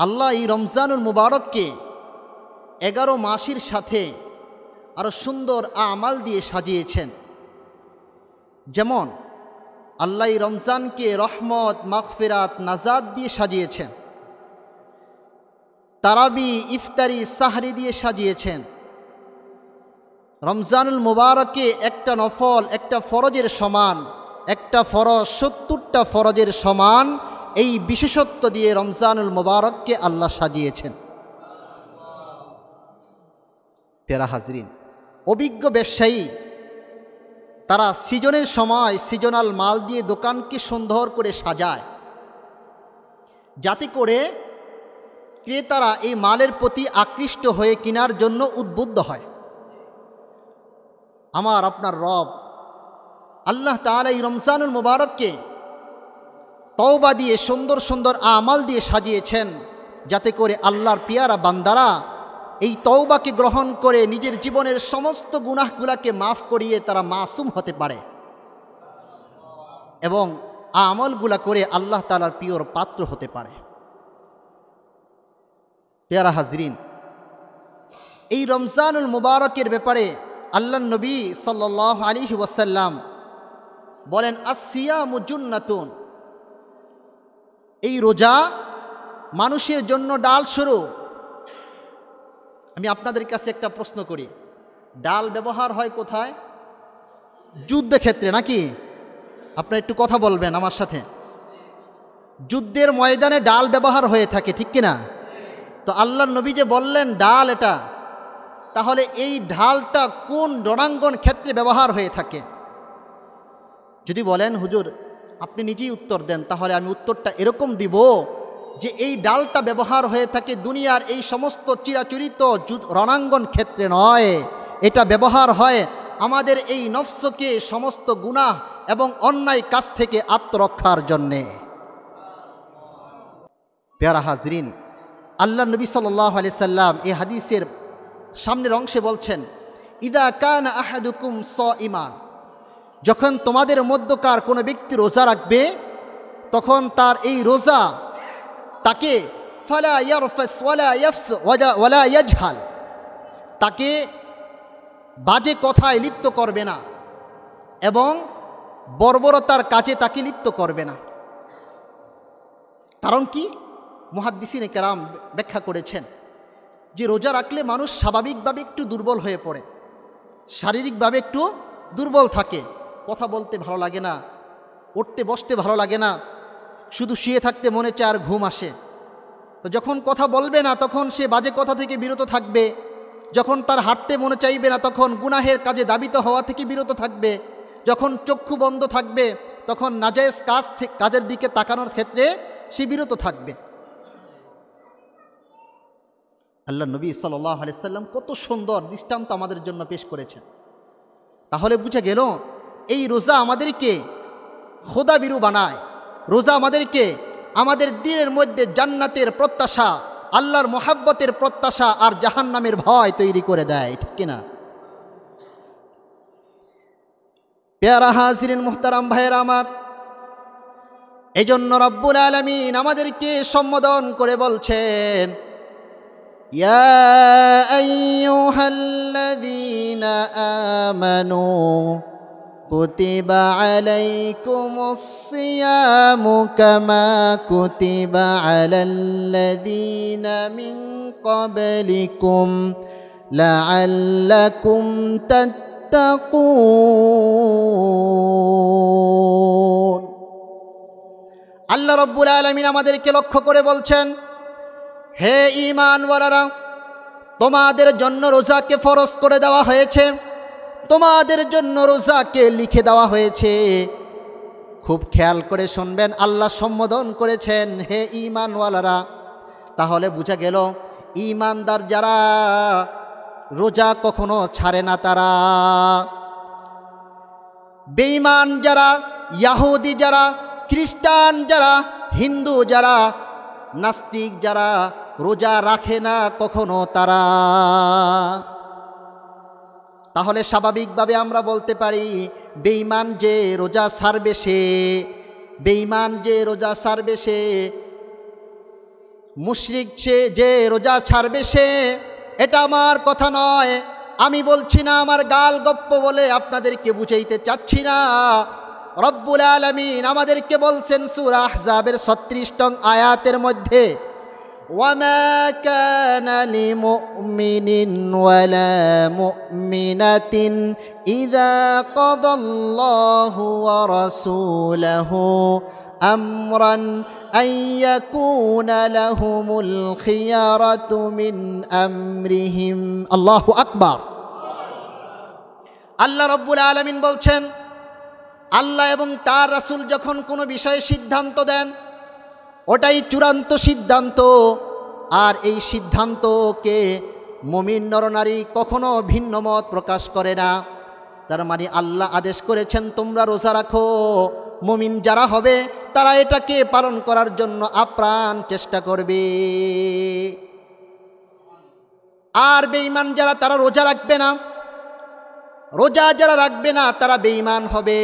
আল্লাহ এই রমজানুল মুবারককে 11 মাসের সাথে আরও সুন্দর আমাল দিয়ে সাজিয়েছেন। যেমন আল্লাহ এই রমজানকে রহমত, মাগফিরাত, নাজাত দিয়ে সাজিয়েছেন, তারাবি, ইফতারি, সাহরি দিয়ে সাজিয়েছেন। রমজানুল মুবারকে একটা নফল একটা ফরজের সমান, একটা ফরজ 70টা ফরজের সমান, এই বিশেষত্ব দিয়ে রমজানুল মুবারককে আল্লাহ সাজিয়েছেন। প্যারা হাজরিন, অভিজ্ঞ ব্যবসায়ী তারা সিজনের সময় সিজনাল মাল দিয়ে দোকানকে সুন্দর করে সাজায়, যাতে করে ক্রেতারা এই মালের প্রতি আকৃষ্ট হয়ে কেনার জন্য উদ্বুদ্ধ হয়। আমার আপনার রব আল্লাহ তাআলা এই রমজানুল মুবারককে তওবা দিয়ে সুন্দর সুন্দর আমাল দিয়ে সাজিয়েছেন, যাতে করে আল্লাহর পিয়ারা বান্দারা এই তওবাকে গ্রহণ করে নিজের জীবনের সমস্ত গুনাহগুলোকে মাফ করিয়ে তারা মাসুম হতে পারে এবং আমলগুলা করে আল্লাহ তাআলার প্রিয়র পাত্র হতে পারে। প্যারা হাজরিন, এই রমজানুল মুবারকের ব্যাপারে আল্লাহর নবী সাল্লাল্লাহু আলাইহি ওয়াসাল্লাম বলেন, আসসিয়ামু জুন্নাতুন, এই রোজা মানুষের জন্য ডাল স্বরূপ। আমি আপনাদের কাছে একটা প্রশ্ন করি, ডাল ব্যবহার হয় কোথায়? যুদ্ধক্ষেত্রে নাকি? আপনারা একটু কথা বলবেন আমার সাথে। যুদ্ধের ময়দানে ডাল ব্যবহার হয়ে থাকে, ঠিক কিনা? তো আল্লাহর নবী যে বললেন ডাল এটা, তাহলে এই ঢালটা কোন রণাঙ্গন ক্ষেত্রে ব্যবহার হয়ে থাকে? যদি বলেন হুজুর আপনি নিজেই উত্তর দেন, তাহলে আমি উত্তরটা এরকম দিব যে এই ডালটা ব্যবহার হয়ে থাকে দুনিয়ার এই সমস্ত চিরাচরিত রণাঙ্গন ক্ষেত্রে নয়, এটা ব্যবহার হয় আমাদের এই নফসকে সমস্ত গুনাহ এবং অন্যায় কাজ থেকে আত্মরক্ষার জন্যে। প্যারা হাজরিন, আল্লাহ নবী সাল্লাল্লাহু আলাইহি সাল্লাম এই হাদিসের সামনের অংশে বলছেন, ইদা কানা আহাদুকুম সাইমান, যখন তোমাদের মধ্যকার কোনো ব্যক্তি রোজা রাখবে, তখন তার এই রোজা তাকে ফালা ইয়ারফাস ওয়ালা ইয়াফস ওয়ালা ইয়াজহাল, তাকে বাজে কথায় লিপ্ত করবে না এবং বর্বরতার কাজে তাকে লিপ্ত করবে না। কারণ কি? মুহাদ্দিসিনে কেরাম ব্যাখ্যা করেছেন যে রোজা রাখলে মানুষ স্বাভাবিকভাবে একটু দুর্বল হয়ে পড়ে, শারীরিকভাবে একটু দুর্বল থাকে, কথা বলতে ভালো লাগে না, উঠতে বসতে ভালো লাগে না, শুধু শুয়ে থাকতে মনে চায় আর ঘুম আসে। তো যখন কথা বলবে না তখন সে বাজে কথা থেকে বিরত থাকবে, যখন তার হাঁটতে মনে চাইবে না তখন গুনাহের কাজে দাবিত হওয়া থেকে বিরত থাকবে, যখন চক্ষু বন্ধ থাকবে তখন নাজায়েজ কাজের দিকে তাকানোর ক্ষেত্রে সে বিরত থাকবে। আল্লাহ নবী সাল্লাল্লাহু আলাইহি সাল্লাম কত সুন্দর দৃষ্টান্ত আমাদের জন্য পেশ করেছেন। তাহলে বুঝা গেল এই রোজা আমাদেরকে খোদাবিরু বানায়, রোজা আমাদেরকে আমাদের দিনের মধ্যে জান্নাতের প্রত্যাশা, আল্লাহর মোহাব্বতের প্রত্যাশা আর জাহান্নামের ভয় তৈরি করে দেয়, ঠিক কিনা? প্যারা হাজিরিন মুহতারাম ভাইয়েরা আমার, এই জন্য রব্বুল আলামিন আমাদেরকে সম্বোধন করে বলছেন, ইয়া আইয়ুহাল্লাযীনা আমানু কুতিবা আলাইকুমুস সিয়ামু কামা কুতিবা আলাল্লাযীনা মিন ক্বাবলিকুম লাআল্লাকুম তাত্তাকুন। আল্লাহ রাব্বুল আলামিন আমাদেরকে লক্ষ্য করে বলছেন, হে ঈমানওয়ালারা, তোমাদের জন্য রোজাকে ফরজ করে দেওয়া হয়েছে, তোমাদের জন্য রোজাকে লিখে দেওয়া হয়েছে। খুব খেয়াল করে শুনবেন, আল্লাহ সম্বোধন করেছেন হে ঈমানওয়ালারা। তাহলে বুঝা গেল ঈমানদার যারা রোজা কখনো ছাড়ে না তারা। বেঈমান যারা, ইয়াহুদি যারা, খ্রিস্টান যারা, হিন্দু যারা, নাস্তিক যারা রোজা রাখে না কখনো তারা, তাহলে স্বাভাবিকভাবে আমরা বলতে পারি বেঈমান যে রোজা ছাড়বে সে, বেঈমান যে রোজা ছাড়বে সে মুশরিক যে রোজা ছাড়বে সে, এটা আমার কথা নয়। আমি বলছি না, আমার গাল গপ্প বলে আপনাদেরকে বুঝাইতে চাচ্ছি না। রব্বুল আলামিন আমাদেরকে বলছেন সূরা আহজাবের 36 নং আয়াতের মধ্যে, ওয়ামা কানা লিমুমিনিন ওয়ালা মুমিনাতিন ইযা কাদাল্লাহু ওয়া রাসূলুহু আমরান আন ইয়াকুনা লাহুমুল খিয়ারাতু মিন আমরিহিম। আল্লাহু আকবার। আল্লাহ রব্বুল আলামিন বলছেন, আল্লাহ এবং তার রাসূল যখন কোনো বিষয়ে সিদ্ধান্ত দেন, ওটাই চূড়ান্ত সিদ্ধান্ত। আর এই সিদ্ধান্তকে মুমিন নরনারী কখনো ভিন্ন মত প্রকাশ করে না। তার মানে আল্লাহ আদেশ করেছেন তোমরা রোজা রাখো, মুমিন যারা হবে তারা এটাকে পালন করার জন্য আপ্রাণ চেষ্টা করবে। আর বেঈমান যারা, তারা রোজা রাখবে না। রোজা যারা রাখবে না তারা বেঈমান হবে।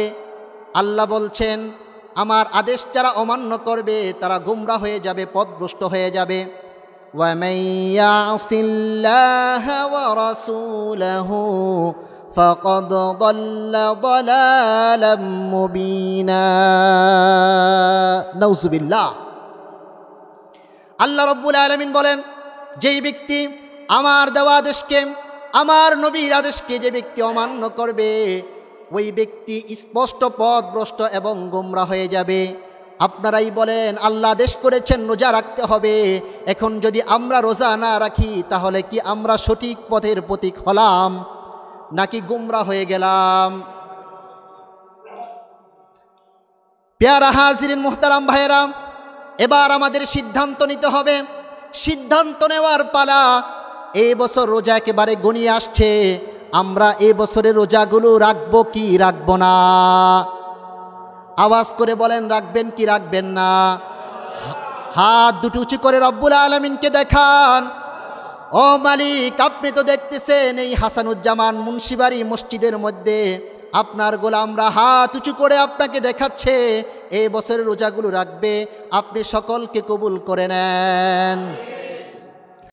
আল্লাহ বলছেন আমার আদেশ যারা অমান্য করবে তারা গোমরাহ হয়ে যাবে, পথভ্রষ্ট হয়ে যাবে। ওয়ামান ইয়াসিল্লাহা ওয়া রাসূলাহু ফাকাদ দাল্লা দালালাম মুবিনা। নাউযুবিল্লাহ। আল্লাহ রাব্বুল আলামিন বলেন, যেই ব্যক্তি আমার দেওয়া আদেশকে, আমার নবীর আদেশকে যে ব্যক্তি অমান্য করবে, ওই ব্যক্তি স্পষ্ট পথভ্রষ্ট এবং গোমরা হয়ে যাবে। আপনারাই বলেন, আল্লাহ আদেশ করেছেন রোজা রাখতে হবে, এখন যদি আমরা রোজা না রাখি তাহলে কি আমরা সঠিক পথের পথিক হলাম নাকি গোমরা হয়ে গেলাম? পেয়ারা হাজিরিন মুহতারাম ভাইয়েরা, এবার আমাদের সিদ্ধান্ত নিতে হবে। সিদ্ধান্ত নেওয়ার পালা। এই বছর রোজা একেবারে গনিয়ে আসছে, আমরা এই বছরের রোজাগুলো রাখবো কি রাখবো না? আওয়াজ করে বলেন, রাখবেন কি রাখবেন না? হাত দুটো উঁচু করে রব্বুল আলামিনকে দেখান, ও মালিক আপনি তো দেখতেছেন এই হাসানুজ্জামান মুন্সিবাড়ি মসজিদের মধ্যে আপনার গোলামরা হাত উঁচু করে আপনাকে দেখাচ্ছে এই বছরের রোজাগুলো রাখবে, আপনি সকলকে কবুল করে নেন।